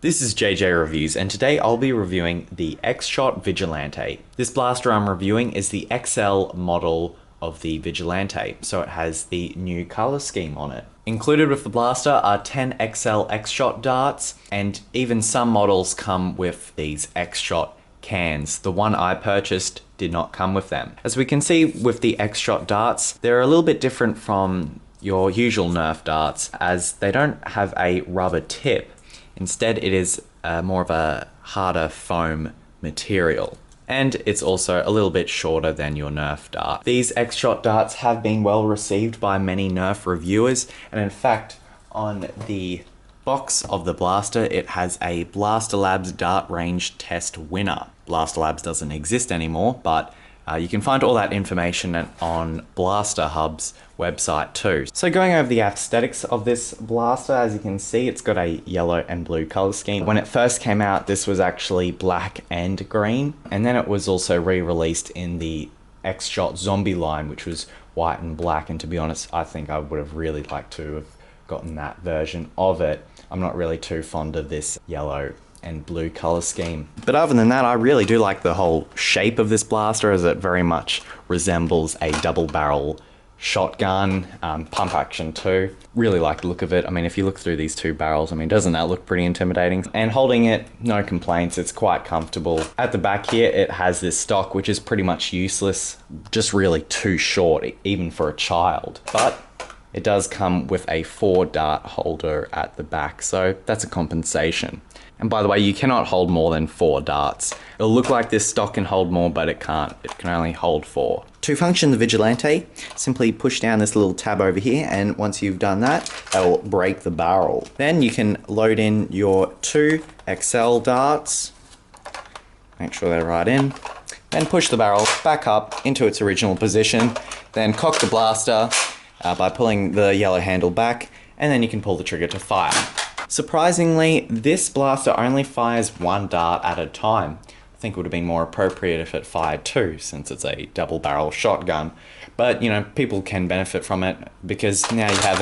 This is JJ Reviews, and today I'll be reviewing the X-Shot Vigilante. This blaster I'm reviewing is the XL model of the Vigilante, so it has the new color scheme on it. Included with the blaster are 10 XL X-Shot darts, and even some models come with these X-Shot cans. The one I purchased did not come with them. As we can see with the X-Shot darts, they're a little bit different from your usual Nerf darts, as they don't have a rubber tip. Instead, it is more of a harder foam material. And it's also a little bit shorter than your Nerf dart. These X-Shot darts have been well received by many Nerf reviewers, and in fact, on the box of the blaster, it has a Blaster Labs Dart Range Test winner. Blaster Labs doesn't exist anymore, but you can find all that information on Blaster Hub's website too. So going over the aesthetics of this blaster, as you can see, it's got a yellow and blue color scheme. When it first came out, this was actually black and green, and then it was also re-released in the X-Shot Zombie line, which was white and black, and to be honest, I think I would have really liked to have gotten that version of it. I'm not really too fond of this yellow and blue color scheme. But other than that, I really do like the whole shape of this blaster, as it very much resembles a double barrel shotgun, pump action too. Really like the look of it. I mean, if you look through these two barrels, I mean, doesn't that look pretty intimidating? And holding it, no complaints, it's quite comfortable. At the back here, it has this stock, which is pretty much useless, just really too short, even for a child. But it does come with a 4-dart holder at the back, so that's a compensation. And by the way, you cannot hold more than 4 darts. It'll look like this stock can hold more, but it can't. It can only hold 4. To function the Vigilante, simply push down this little tab over here, and once you've done that, that'll break the barrel. Then you can load in your 2 XL darts. Make sure they're right in. Then push the barrel back up into its original position. Then cock the blaster by pulling the yellow handle back, and then you can pull the trigger to fire. Surprisingly, this blaster only fires 1 dart at a time. I think it would have been more appropriate if it fired 2, since it's a double barrel shotgun. But, you know, people can benefit from it because now you have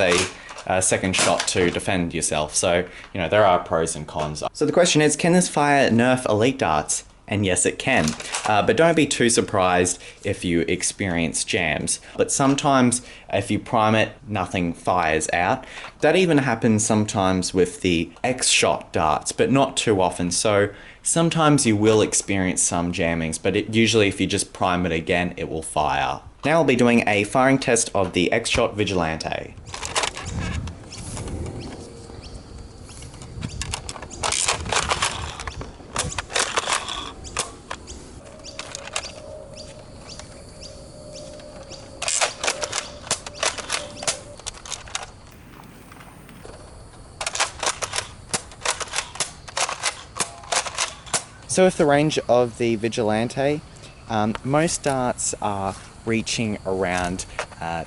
a second shot to defend yourself. So, you know, there are pros and cons. So the question is, can this fire Nerf Elite darts? And yes, it can. But don't be too surprised if you experience jams. But sometimes if you prime it, nothing fires out. That even happens sometimes with the X-Shot darts, but not too often. So sometimes you will experience some jammings, but usually if you just prime it again, it will fire. Now I'll be doing a firing test of the X-Shot Vigilante. So with the range of the Vigilante, most darts are reaching around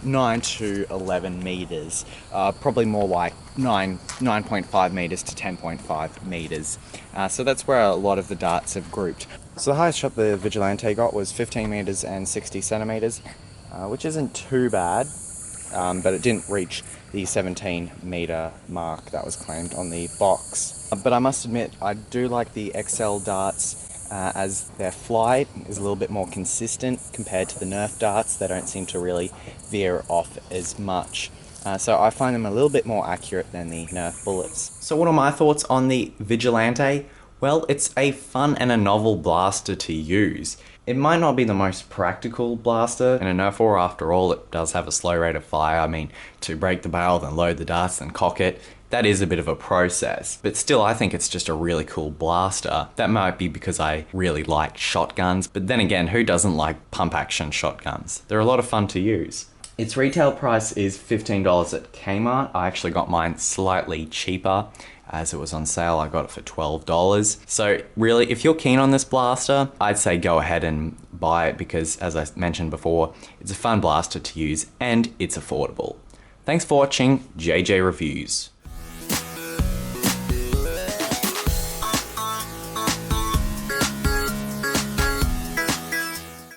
9 to 11 meters, probably more like 9.5 meters to 10.5 meters. So that's where a lot of the darts have grouped. So the highest shot the Vigilante got was 15 meters and 60 centimeters, which isn't too bad, but it didn't reach the 17 meter mark that was claimed on the box. But I must admit, I do like the XL darts as their flight is a little bit more consistent compared to the Nerf darts. They don't seem to really veer off as much. So I find them a little bit more accurate than the Nerf bullets. So what are my thoughts on the Vigilante? Well, it's a fun and a novel blaster to use. It might not be the most practical blaster in a Nerf war. After all, it does have a slow rate of fire. I mean, to break the barrel, then load the darts, then cock it, that is a bit of a process. But still, I think it's just a really cool blaster. That might be because I really like shotguns, but then again, who doesn't like pump action shotguns? They're a lot of fun to use. Its retail price is $15 at Kmart. I actually got mine slightly cheaper as it was on sale. I got it for $12. So really, if you're keen on this blaster, I'd say go ahead and buy it because, as I mentioned before, it's a fun blaster to use and it's affordable. Thanks for watching JJ Reviews.